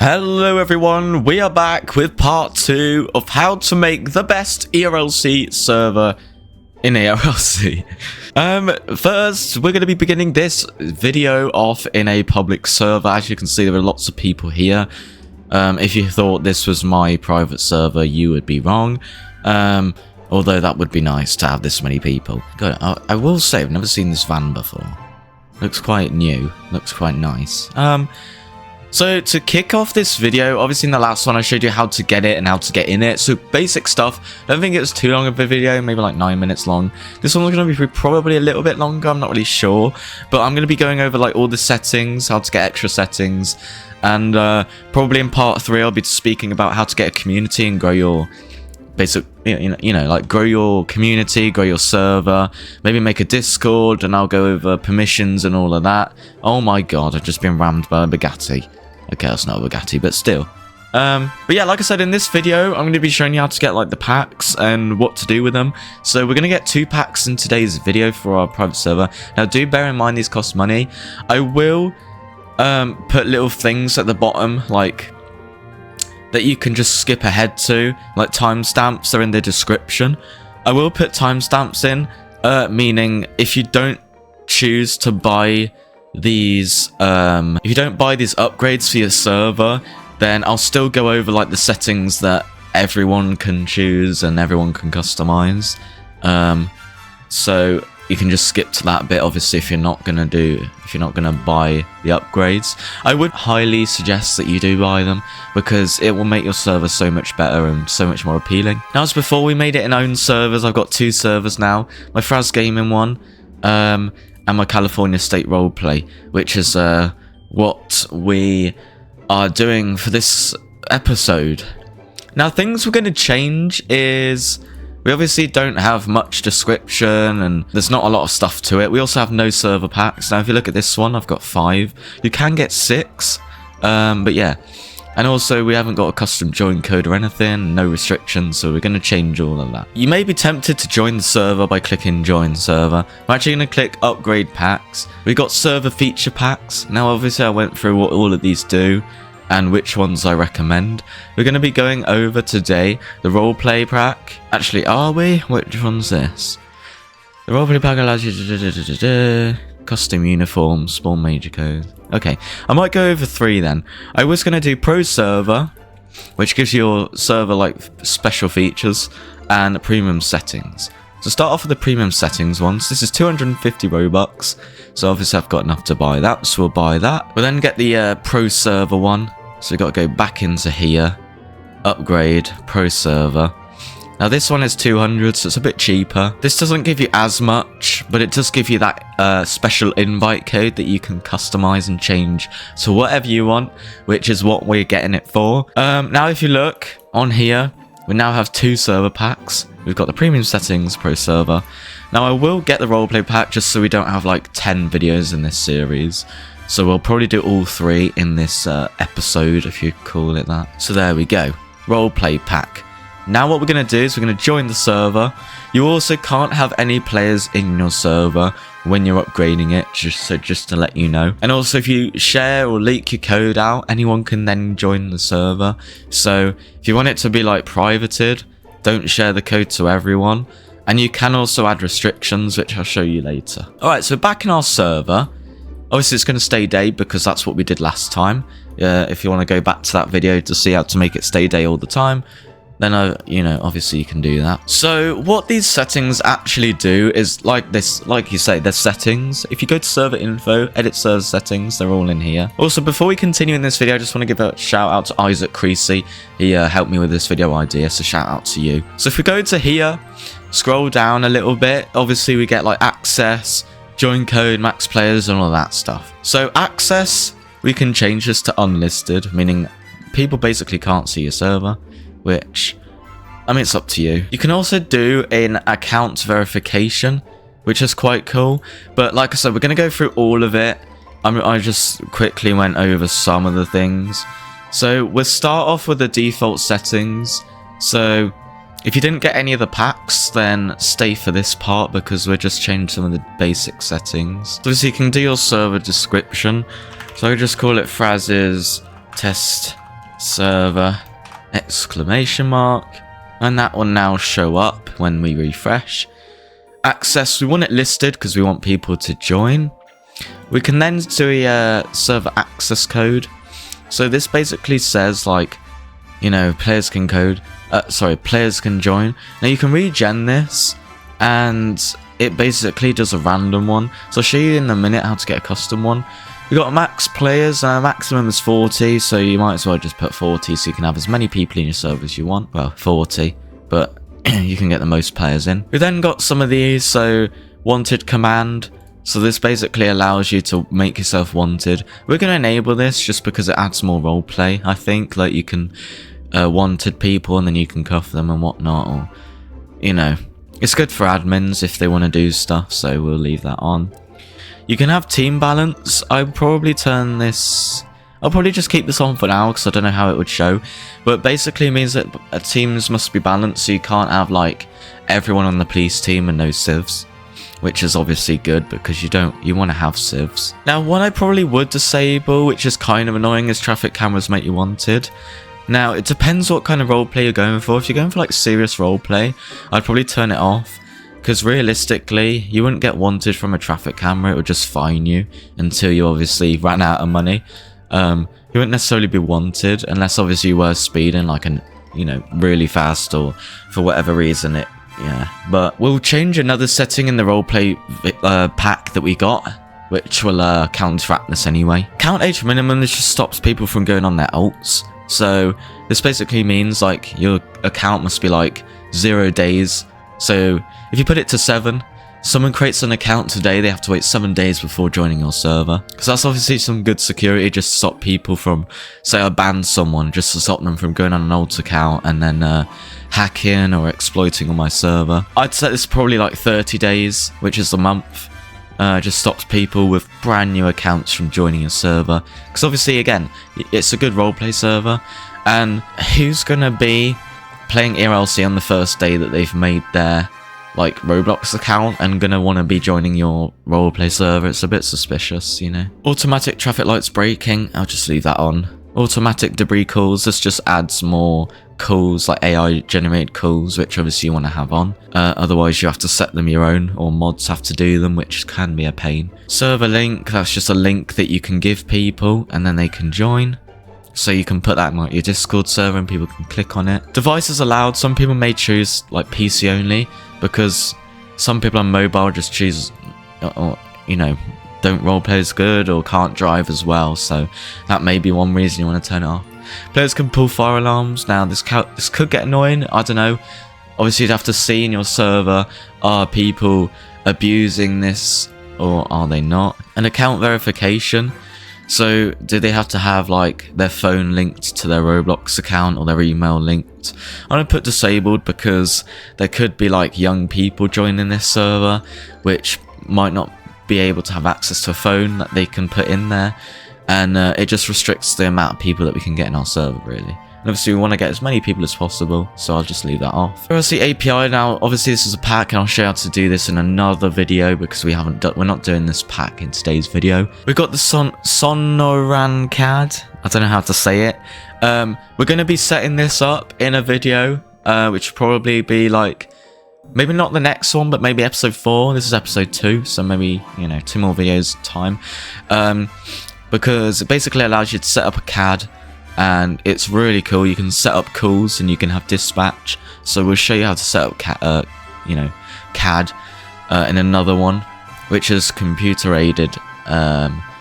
Hello everyone, we are back with part 2 of how to make the best ERLC server in ERLC. First, we're going to be beginning this video off in a public server. As you can see, there are lots of people here. If you thought this was my private server, you would be wrong. Although that would be nice to have this many people. God, I will say, I've never seen this van before. Looks quite new, looks quite nice. So to kick off this video, obviously in the last one I showed you how to get it and how to get in it. So basic stuff. I don't think it was too long of a video, maybe like 9 minutes long. This one's going to be probably a little bit longer, I'm not really sure. But I'm going to be going over like all the settings, how to get extra settings. And probably in part 3 I'll be speaking about how to get a community and grow your basic, like grow your community, grow your server, maybe make a Discord, and I'll go over permissions and all of that. Oh my god, I've just been rammed by a Bugatti. Okay, that's not a Bugatti, but still. But yeah, like I said, in this video, I'm going to be showing you how to get like the packs and what to do with them. So we're going to get 2 packs in today's video for our private server. Now, do bear in mind these cost money. I will put little things at the bottom, like that you can just skip ahead to, like timestamps are in the description. I will put timestamps in, meaning if you don't choose to buy these, if you don't buy these upgrades for your server, then I'll still go over like the settings that everyone can choose and everyone can customize. So you can just skip to that bit, obviously, if you're not gonna buy the upgrades. I would highly suggest that you do buy them, because it will make your server so much better and so much more appealing. Now, as before, we made it in own servers. I've got 2 servers now, my Fraz Gaming one, and my California State Roleplay, which is what we are doing for this episode. Now, things we're gonna change is we obviously don't have much description and there's not a lot of stuff to it. We also have no server packs. Now, if you look at this one, I've got 5. You can get 6, but yeah. And also, we haven't got a custom join code or anything, no restrictions, so we're going to change all of that. You may be tempted to join the server by clicking join server. I'm actually going to click upgrade packs. We got server feature packs. Now, obviously, I went through what all of these do and which ones I recommend. We're going to be going over today the Roleplay Pack. Actually, are we? Which one's this? The Roleplay Pack allows you to custom uniform, spawn major code. Okay, I might go over 3 then. I was going to do Pro Server, which gives your server like special features, and premium settings. So start off with the premium settings ones. This is 250 Robux, so obviously I've got enough to buy that, so we'll buy that. We'll then get the Pro Server one. So we've got to go back into here, upgrade, Pro Server. Now this one is 200, so it's a bit cheaper. This doesn't give you as much, but it does give you that special invite code that you can customize and change to whatever you want, which is what we're getting it for. Now if you look on here, we now have 2 server packs. We've got the premium settings, Pro Server. Now I will get the Roleplay Pack just so we don't have like 10 videos in this series. So we'll probably do all 3 in this episode, if you call it that. So there we go, Roleplay Pack. Now what we're going to do is we're going to join the server. You also can't have any players in your server when you're upgrading it, just to let you know. And also, if you share or leak your code out, anyone can then join the server. So if you want it to be like privated, don't share the code to everyone. And you can also add restrictions, which I'll show you later. Alright, so back in our server. Obviously, it's going to stay day because that's what we did last time. If you want to go back to that video to see how to make it stay day all the time, then, obviously you can do that. So what these settings actually do is like this, like you say, they're settings. If you go to server info, edit server settings, they're all in here. Also, before we continue in this video, I just want to give a shout out to Isaac Creasy. He helped me with this video idea, so shout out to you. So if we go to here, scroll down a little bit, obviously we get like access, join code, max players, and all that stuff. So access, we can change this to unlisted, meaning people basically can't see your server, which, I mean, it's up to you. You can also do an account verification, which is quite cool. But like I said, we're going to go through all of it. I just quickly went over some of the things. So we'll start off with the default settings. So if you didn't get any of the packs, then stay for this part because we're just changing some of the basic settings. So obviously you can do your server description. So I just call it Fraz's test server, exclamation mark, and that will now show up when we refresh. Access, we want it listed because we want people to join. We can then do a server access code. So this basically says, like, you know, players can join. Now you can regen this, and it basically does a random one. So I'll show you in a minute how to get a custom one. We got max players, maximum is 40, so you might as well just put 40 so you can have as many people in your server as you want. Well, 40, but you can get the most players in. We then got some of these, so wanted command. So this basically allows you to make yourself wanted. We're going to enable this just because it adds more roleplay, I think. Like, you can wanted people and then you can cuff them and whatnot, or, you know, it's good for admins if they want to do stuff, so we'll leave that on. You can have team balance. I'd probably turn this... I'll probably just keep this on for now because I don't know how it would show. But basically it means that teams must be balanced, so you can't have, like, everyone on the police team and no civs. Which is obviously good because you want to have civs. Now, what I probably would disable, which is kind of annoying, is traffic cameras make you wanted. Now, it depends what kind of roleplay you're going for. If you're going for, like, serious roleplay, I'd probably turn it off. Because realistically, you wouldn't get wanted from a traffic camera. It would just fine you until you obviously ran out of money. You wouldn't necessarily be wanted unless obviously you were speeding, like, you know, really fast, or for whatever reason it... Yeah, but we'll change another setting in the roleplay pack that we got, which will counteract this anyway. Count age minimum, this just stops people from going on their alts. So this basically means, like, your account must be like 0 days. So if you put it to 7, someone creates an account today, they have to wait 7 days before joining your server. Because that's obviously some good security, just to stop people from, say I banned someone, just to stop them from going on an alt account and then hacking or exploiting on my server. I'd set this probably like 30 days, which is a month. Just stops people with brand new accounts from joining a server. Because obviously, again, it's a good roleplay server. And who's going to be playing ERLC on the first day that they've made their, like, Roblox account and gonna want to be joining your roleplay server? It's a bit suspicious, you know. Automatic traffic lights braking, I'll just leave that on. Automatic debris calls, this just adds more calls, like AI generated calls, which obviously you want to have on. Otherwise you have to set them your own, or mods have to do them, which can be a pain. Server link, that's just a link that you can give people and then they can join. So you can put that in, like, your Discord server and people can click on it. Devices allowed, some people may choose, like, PC only, because some people on mobile just choose, or, you know, don't roleplay as good or can't drive as well, so that may be one reason you want to turn it off. Players can pull fire alarms. Now this could get annoying, I don't know. Obviously you'd have to see in your server, are people abusing this or are they not? An account verification. So do they have to have, like, their phone linked to their Roblox account or their email linked? I'm going to put disabled because there could be, like, young people joining this server which might not be able to have access to a phone that they can put in there, and it just restricts the amount of people that we can get in our server, really. And obviously we want to get as many people as possible, so I'll just leave that off. ERLC API, now obviously this is a pack and I'll show you how to do this in another video because we're not doing this pack in today's video. We've got the Sonoran CAD, I don't know how to say it. We're going to be setting this up in a video, which will probably be like, maybe not the next one, but maybe episode 4. This is episode 2, so maybe, you know, 2 more videos time. Because it basically allows you to set up a CAD, and it's really cool. You can set up calls and you can have dispatch. So we'll show you how to set up CAD in another one, which is computer aided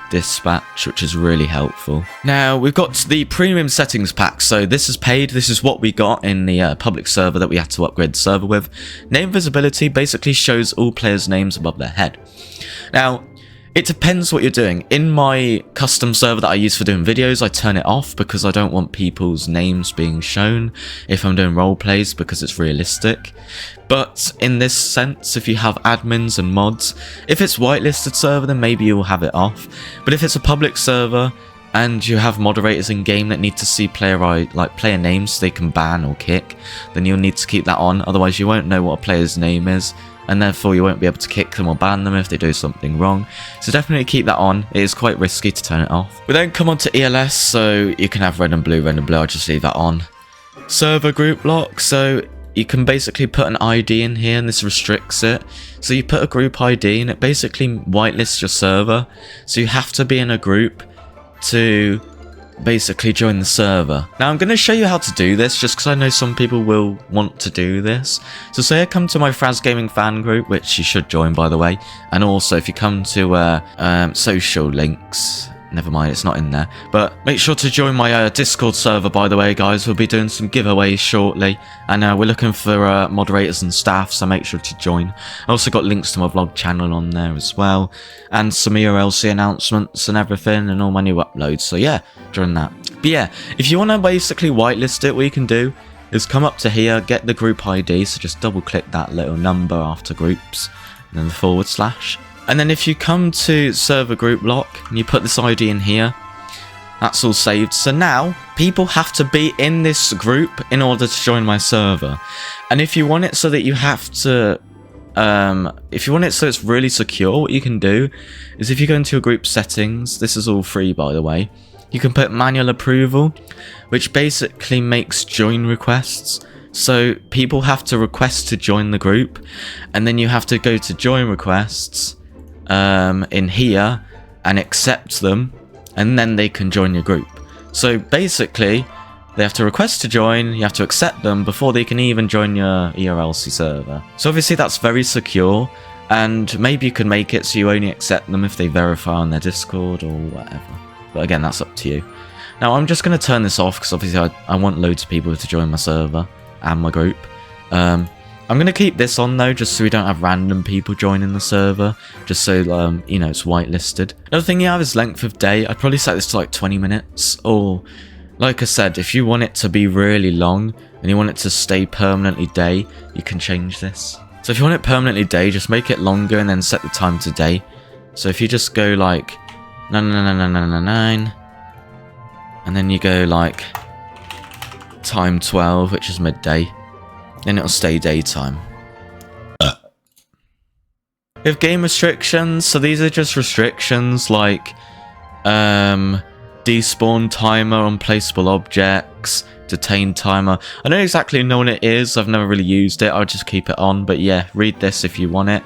dispatch, which is really helpful. Now we've got the premium settings pack, so this is paid. This is what we got in the public server that we had to upgrade the server with. Name visibility basically shows all players' names above their head. Now it depends what you're doing. In my custom server that I use for doing videos, I turn it off because I don't want people's names being shown if I'm doing role plays, because it's realistic. But in this sense, if you have admins and mods, if it's whitelisted server, then maybe you'll have it off. But if it's a public server and you have moderators in game that need to see player names so they can ban or kick, then you'll need to keep that on. Otherwise you won't know what a player's name is, and therefore you won't be able to kick them or ban them if they do something wrong. So definitely keep that on. It is quite risky to turn it off. We then come on to ELS, so you can have red and blue. I'll just leave that on. Server group lock, so you can basically put an ID in here and this restricts it. So you put a group ID and it basically whitelists your server. So you have to be in a group to basically join the server. Now I'm going to show you how to do this just because I know some people will want to do this. So say I come to my Fraz Gaming fan group, which you should join by the way, and also if you come to social links, never mind, it's not in there, but make sure to join my Discord server by the way guys. We'll be doing some giveaways shortly, and we're looking for moderators and staff, so make sure to join. I also got links to my vlog channel on there as well, and some ERLC announcements and everything, and all my new uploads, so yeah, join that. But yeah, if you want to basically whitelist it, what you can do is come up to here, get the group ID, so just double click that little number after groups, and then the /. And then if you come to server group lock and you put this ID in here, that's all saved. So now people have to be in this group in order to join my server. And if you want it so that you have to, if you want it so it's really secure, what you can do is if you go into your group settings, this is all free by the way, you can put manual approval, which basically makes join requests. So people have to request to join the group, and then you have to go to join requests in here and accept them, and then they can join your group. So basically they have to request to join, you have to accept them before they can even join your ERLC server. So obviously that's very secure, and maybe you could make it so you only accept them if they verify on their Discord or whatever, but again that's up to you. Now I'm just going to turn this off because obviously I want loads of people to join my server and my group. I'm going to keep this on though, just so we don't have random people joining the server, just so, you know, it's whitelisted. Another thing you have is length of day. I'd probably set this to like 20 minutes, or like I said, if you want it to be really long and you want it to stay permanently day, you can change this. So if you want it permanently day, just make it longer and then set the time to day. So if you just go like 9, and then you go like time 12, which is midday, then it'll stay daytime. We have game restrictions, so these are just restrictions like despawn timer on placeable objects, detain timer. I don't exactly know what it is, I've never really used it, I'll just keep it on, but yeah, read this if you want it.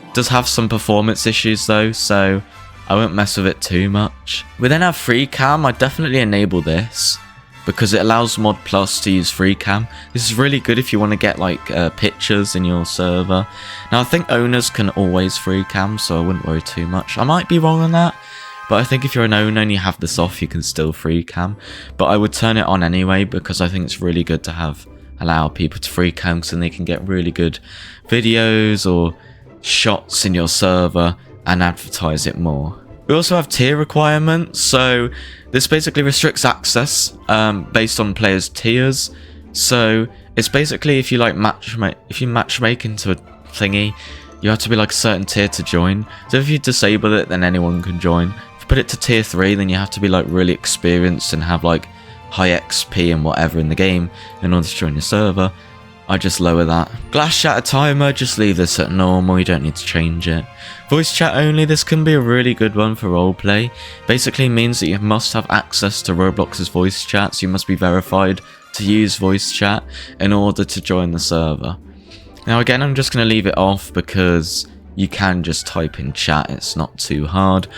It does have some performance issues though, so I won't mess with it too much. We then have free cam. I definitely enable this because it allows Mod Plus to use free cam. This is really good if you want to get like pictures in your server. Now I think owners can always free cam, so I wouldn't worry too much. I might be wrong on that, but I think if you're an owner and you have this off, you can still free cam. But I would turn it on anyway because I think it's really good to allow people to free cam, so they can get really good videos or shots in your server and advertise it more. We also have tier requirements, so this basically restricts access based on players' tiers. So it's basically if you like matchmake into a thingy, you have to be like a certain tier to join. So if you disable it, then anyone can join. If you put it to tier 3, then you have to be like really experienced and have like high XP and whatever in the game in order to join your server. I just lower that. Glass shatter timer, just leave this at normal, you don't need to change it. Voice chat only, this can be a really good one for roleplay. Basically means that you must have access to Roblox's voice chat, so you must be verified to use voice chat in order to join the server. Now again, I'm just going to leave it off because you can just type in chat, it's not too hard.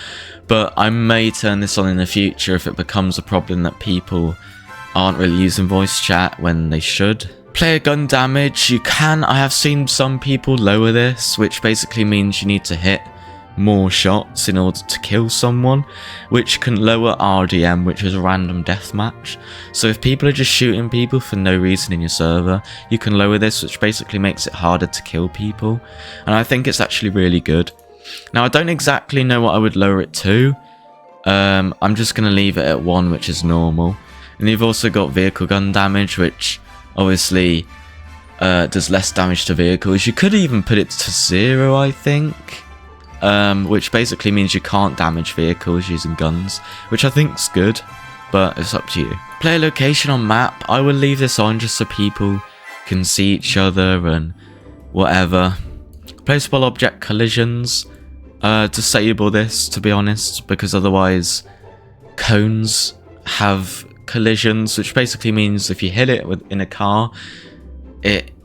But I may turn this on in the future if it becomes a problem that people aren't really using voice chat when they should. Player gun damage, I have seen some people lower this, which basically means you need to hit more shots in order to kill someone, which can lower RDM, which is a random deathmatch. So if people are just shooting people for no reason in your server, you can lower this, which basically makes it harder to kill people, and I think it's actually really good. Now I don't exactly know what I would lower it to. I'm just going to leave it at 1, which is normal. And you've also got vehicle gun damage, which obviously does less damage to vehicles. You could even put it to 0, I think, which basically means you can't damage vehicles using guns, which I think's good, but it's up to you. Player location on map, I will leave this on just so people can see each other and whatever. Placeable object collisions. Disable this, to be honest, because otherwise cones have collisions, which basically means if you hit it in a car,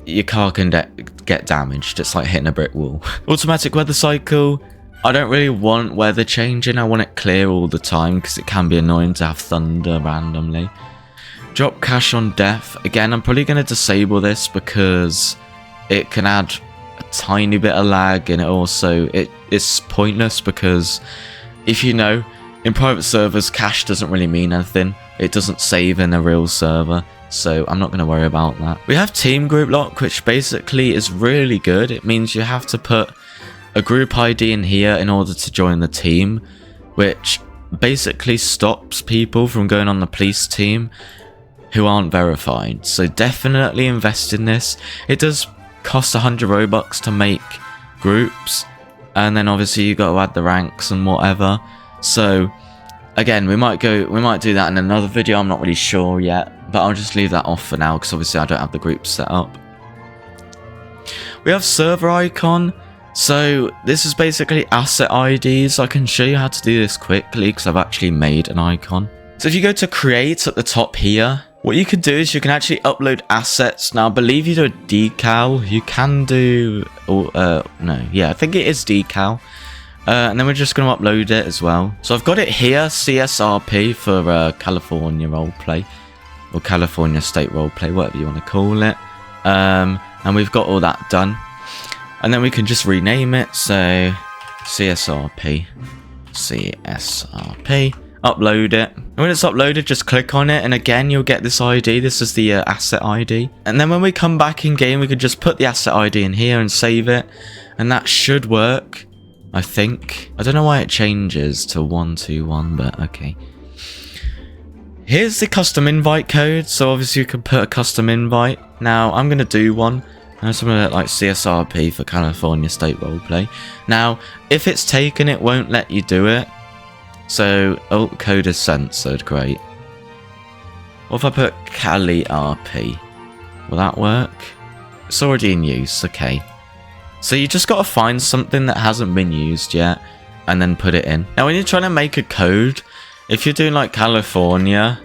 your car can get damaged. It's like hitting a brick wall. Automatic weather cycle. I don't really want weather changing. I want it clear all the time because it can be annoying to have thunder randomly. Drop cash on death. Again, I'm probably going to disable this because it can add a tiny bit of lag, and it's pointless because if you know, in private servers, cash doesn't really mean anything. It doesn't save in a real server, so I'm not going to worry about that. We have team group lock, which basically is really good. It means you have to put a group ID in here in order to join the team, which basically stops people from going on the police team who aren't verified. So definitely invest in this. It does cost 100 Robux to make groups, and then obviously you got to add the ranks and whatever. So again, we might do that in another video. I'm not really sure yet, but I'll just leave that off for now because obviously I don't have the group set up. We have server icon. So this is basically asset IDs. I can show you how to do this quickly because I've actually made an icon. So if you go to create at the top here, what you can do is you can actually upload assets. Now I believe you do a decal. You can do, I think it is decal. And then we're just going to upload it as well. So I've got it here, CSRP for California roleplay, or California state roleplay, whatever you want to call it. And we've got all that done. And then we can just rename it, so CSRP, upload it. And when it's uploaded, just click on it, and again, you'll get this ID. This is the asset ID. And then when we come back in game, we can just put the asset ID in here and save it, and that should work, I think. I don't know why it changes to 121, but okay. Here's the custom invite code, so obviously you can put a custom invite. Now, I'm going to do one. And something like CSRP for California State Roleplay. Now, if it's taken, it won't let you do it. So, code is censored. Great. What if I put Cali RP? Will that work? It's already in use. Okay. So you just got to find something that hasn't been used yet, and then put it in. Now, when you're trying to make a code, if you're doing like California,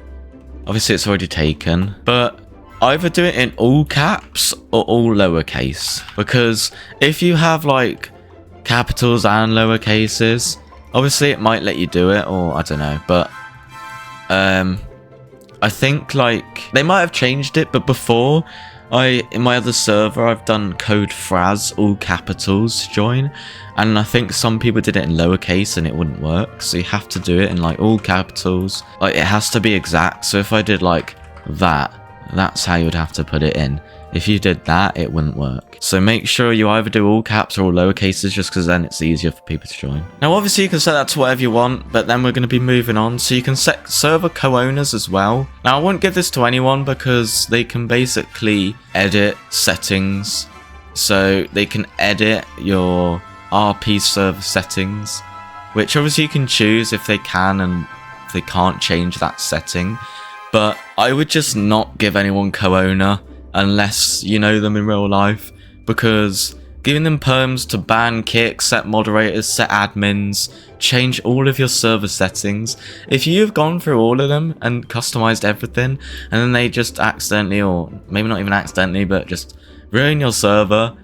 obviously it's already taken, but either do it in all caps or all lowercase, because if you have like capitals and lowercases, obviously it might let you do it, or I don't know, but I think like they might have changed it, but before in my other server I've done code fraz all capitals join, and I think some people did it in lowercase and it wouldn't work, so you have to do it in like all capitals. Like it has to be exact, so if I did like that, that's how you would have to put it in. If you did that, it wouldn't work. So make sure you either do all caps or all lowercases, just because then it's easier for people to join. Now obviously you can set that to whatever you want, but then we're going to be moving on. So you can set server co-owners as well. Now I wouldn't give this to anyone because they can basically edit settings. So they can edit your RP server settings, which obviously you can choose if they can and if they can't change that setting. But I would just not give anyone co-owner unless you know them in real life, because giving them perms to ban, kick, set moderators, set admins, change all of your server settings. If you've gone through all of them and customized everything, and then they just accidentally, or maybe not even accidentally, but just ruin your server,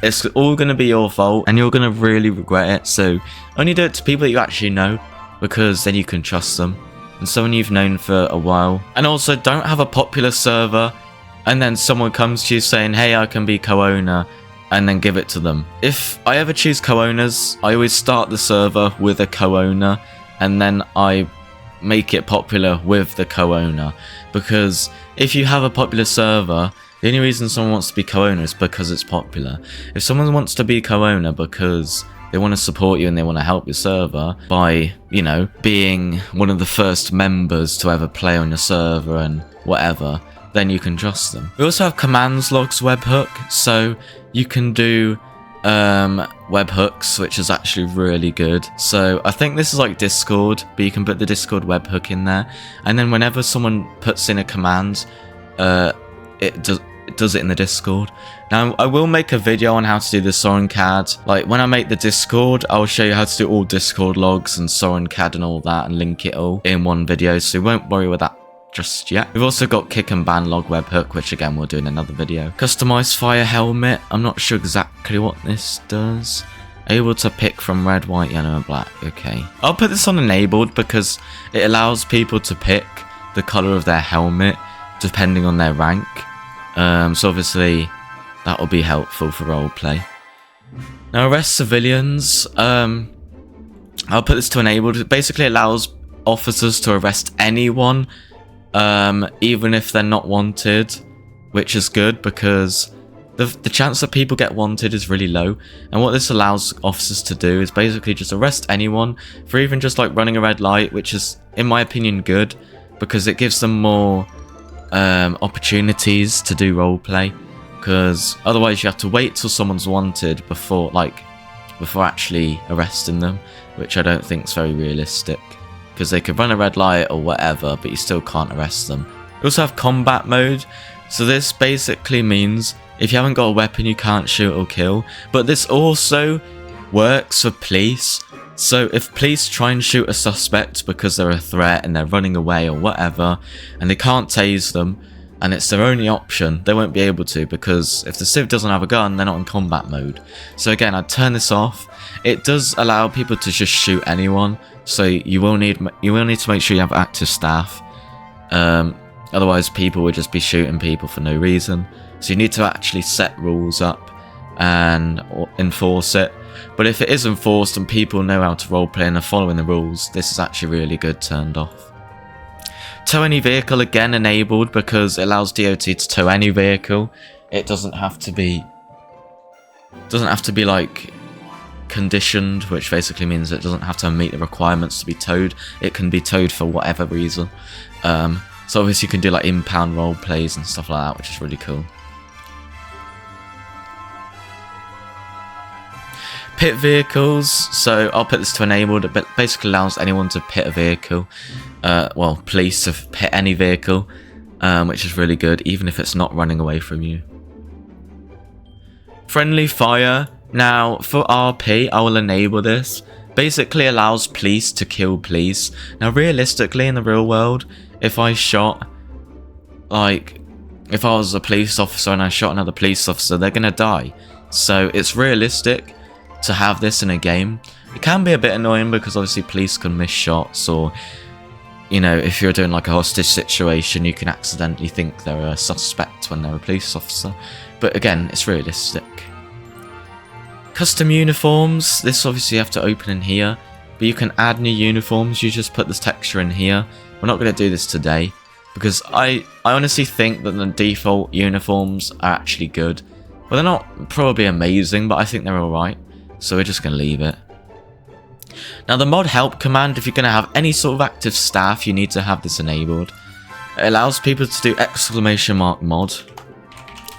it's all going to be your fault and you're going to really regret it. So only do it to people that you actually know, because then you can trust them. And someone you've known for a while. And also, don't have a popular server and then someone comes to you saying, hey, I can be co-owner, and then give it to them. If I ever choose co-owners, I always start the server with a co-owner and then I make it popular with the co-owner, because if you have a popular server, the only reason someone wants to be co-owner is because it's popular. If someone wants to be co-owner because they want to support you and they want to help your server by, you know, being one of the first members to ever play on your server and whatever, then you can trust them. We also have commands logs webhook, so you can do webhooks, which is actually really good. So I think this is like Discord, but you can put the Discord webhook in there, and then whenever someone puts in a command, it does it in the Discord. Now, I will make a video on how to do the Soren CAD. Like, when I make the Discord, I'll show you how to do all Discord logs and Soren CAD and all that, and link it all in one video, so you won't worry with that just yet. We've also got kick and ban log webhook, which again we'll do in another video. Customize fire helmet. I'm not sure exactly what this does. Able to pick from red, white, yellow, and black. Okay. I'll put this on enabled because it allows people to pick the color of their helmet depending on their rank. So obviously that will be helpful for roleplay. Now, arrest civilians. I'll put this to enabled. It basically allows officers to arrest anyone, even if they're not wanted, which is good because the chance that people get wanted is really low. And what this allows officers to do is basically just arrest anyone for even just like running a red light, which is, in my opinion, good because it gives them more opportunities to do roleplay, because otherwise you have to wait till someone's wanted before actually arresting them, which I don't think is very realistic, because they could run a red light or whatever, but you still can't arrest them. We also have combat mode, so this basically means if you haven't got a weapon you can't shoot or kill, but this also works for police. So if police try and shoot a suspect because they're a threat and they're running away or whatever, and they can't tase them, and it's their only option, they won't be able to, because if the civ doesn't have a gun, they're not in combat mode. So again, I'd turn this off. It does allow people to just shoot anyone, so you will need to make sure you have active staff. Otherwise people would just be shooting people for no reason. So you need to actually set rules up and enforce it. But if it is enforced and people know how to roleplay and are following the rules, this is actually really good turned off. Tow any vehicle, again enabled, because it allows DOT to tow any vehicle. It doesn't have to be like conditioned, which basically means it doesn't have to meet the requirements to be towed. It can be towed for whatever reason. So obviously you can do like impound role plays and stuff like that, which is really cool. Pit vehicles, so I'll put this to enabled. It basically allows anyone to pit a vehicle. Well, police to pit any vehicle, which is really good, even if it's not running away from you. Friendly fire. Now, for RP, I will enable this. Basically allows police to kill police. Now, realistically, in the real world, if I shot, like, if I was a police officer and I shot another police officer, they're gonna die. So it's realistic to have this in a game. It can be a bit annoying because obviously police can miss shots, or, you know, if you're doing like a hostage situation, you can accidentally think they're a suspect when they're a police officer. But again, it's realistic. Custom uniforms, this obviously you have to open in here, but you can add new uniforms. You just put this texture in here. We're not going to do this today because I honestly think that the default uniforms are actually good. Well, they're not probably amazing, but I think they're alright. So we're just going to leave it. Now, the mod help command, if you're going to have any sort of active staff, you need to have this enabled. It allows people to do !mod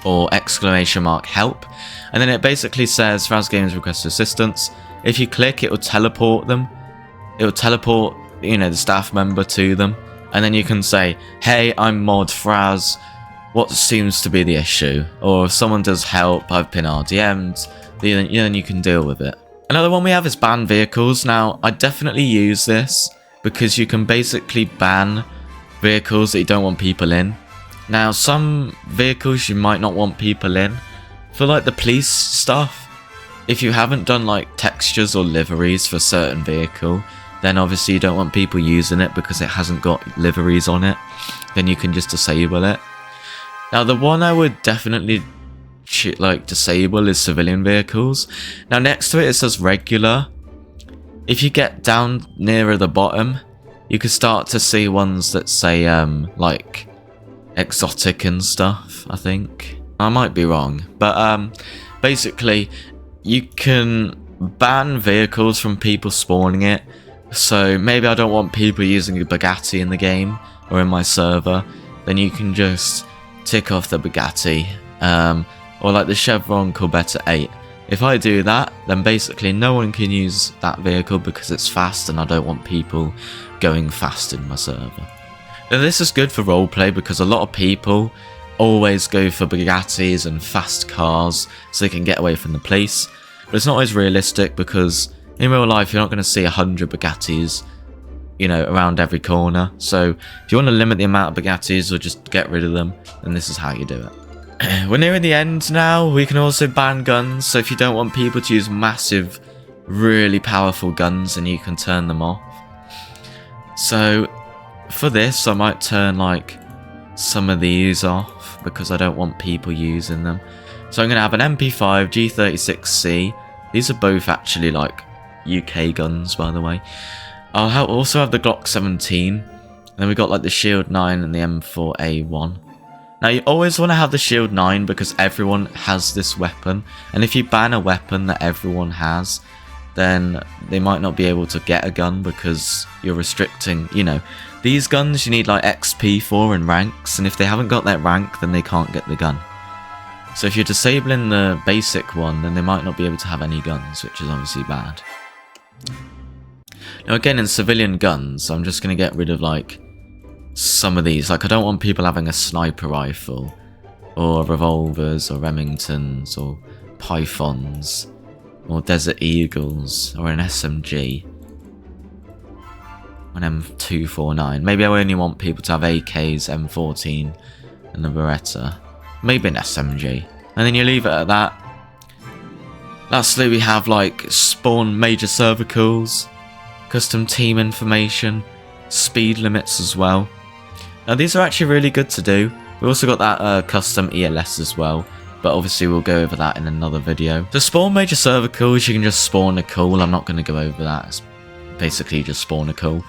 or !help. And then it basically says, Raz Games request assistance. If you click, it will teleport them. It will teleport, you know, the staff member to them. And then you can say, hey, I'm mod Fraz. What seems to be the issue? Or if someone does help, I've been RDM'd. Then you can deal with it. Another one we have is ban vehicles. Now, I definitely use this because you can basically ban vehicles that you don't want people in. Now, some vehicles you might not want people in. For like the police stuff, if you haven't done like textures or liveries for a certain vehicle, then obviously you don't want people using it because it hasn't got liveries on it. Then you can just disable it. Now, the one I would definitely disable is civilian vehicles. Now, next to it says regular. If you get down nearer the bottom, you can start to see ones that say like exotic and stuff, I think. I might be wrong, but basically you can ban vehicles from people spawning it. So maybe I don't want people using a Bugatti in the game or in my server, then you can just tick off the Bugatti, or like the Chevron Corvette 8. If I do that, then basically no one can use that vehicle because it's fast and I don't want people going fast in my server. Now, this is good for roleplay because a lot of people always go for Bugattis and fast cars so they can get away from the police. But it's not always realistic because in real life you're not going to see 100 Bugattis, you know, around every corner. So if you want to limit the amount of Bugattis or just get rid of them, then this is how you do it. We're nearing the end now. We can also ban guns. So if you don't want people to use massive, really powerful guns, then you can turn them off. So for this, I might turn like some of these off because I don't want people using them. So I'm going to have an MP5 G36C. These are both actually like UK guns, by the way. I'll also have the Glock 17. And then we got like the Shield 9 and the M4A1. Now you always want to have the Shield 9 because everyone has this weapon. And if you ban a weapon that everyone has, then they might not be able to get a gun because you're restricting, you know. These guns you need like XP for and ranks, and if they haven't got that rank, then they can't get the gun. So if you're disabling the basic one, then they might not be able to have any guns, which is obviously bad. Now again, in civilian guns, I'm just going to get rid of like some of these. Like I don't want people having a sniper rifle, or revolvers, or Remingtons, or Pythons, or Desert Eagles, or an SMG. An M249. Maybe I only want people to have AKs, M14, and the Beretta. Maybe an SMG. And then you leave it at that. Lastly, we have like spawn major server calls, custom team information, speed limits as well. Now these are actually really good to do. We also got that custom ELS as well, but obviously we'll go over that in another video. To spawn major server calls, you can just spawn a call. I'm not going to go over that. It's basically just spawn a call.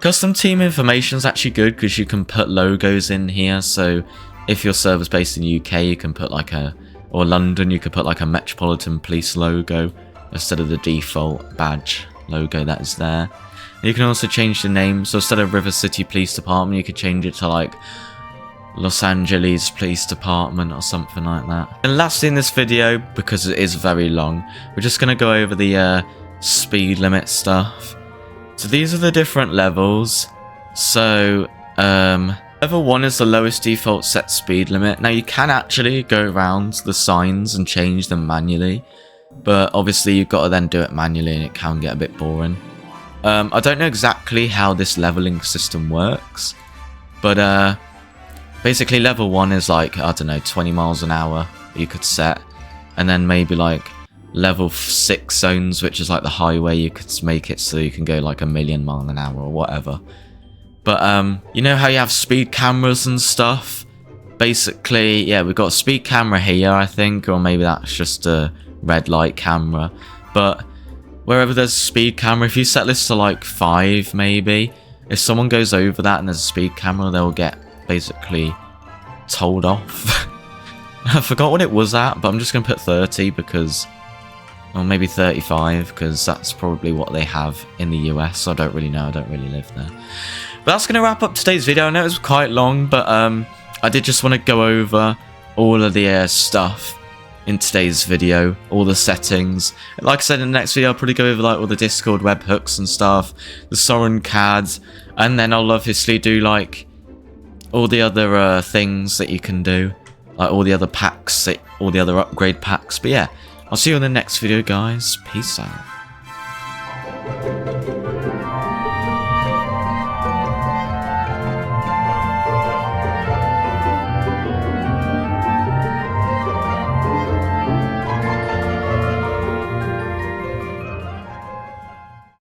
Custom team information is actually good because you can put logos in here. So if your server's based in UK, you can put like or London, you could put like a Metropolitan Police logo instead of the default badge logo that is there. You can also change the name. So instead of River City Police Department, you could change it to like Los Angeles Police Department or something like that. And lastly in this video, because it is very long, we're just going to go over the speed limit stuff. So these are the different levels. So level 1 is the lowest default set speed limit. Now you can actually go around the signs and change them manually, but obviously you've got to then do it manually and it can get a bit boring. I don't know exactly how this leveling system works, but basically level 1 is like, I don't know, 20 miles an hour you could set, and then maybe like level 6 zones, which is like the highway, you could make it so you can go like 1,000,000 miles an hour or whatever. But you know how you have speed cameras and stuff? Basically, yeah, we've got a speed camera here, I think, or maybe that's just a red light camera. But wherever there's a speed camera, if you set this to like 5 maybe, if someone goes over that and there's a speed camera, they'll get basically told off. I forgot what it was at, but I'm just going to put 30 because, or maybe 35, because that's probably what they have in the US. I don't really know, I don't really live there. But that's going to wrap up today's video. I know it was quite long, but I did just want to go over all of the stuff in today's video, all the settings. Like I said, in the next video I'll probably go over like all the Discord webhooks and stuff, the Soren CADs, and then I'll obviously do like all the other things that you can do, like all the other packs, all the other upgrade packs. But yeah, I'll see you in the next video, guys. Peace out.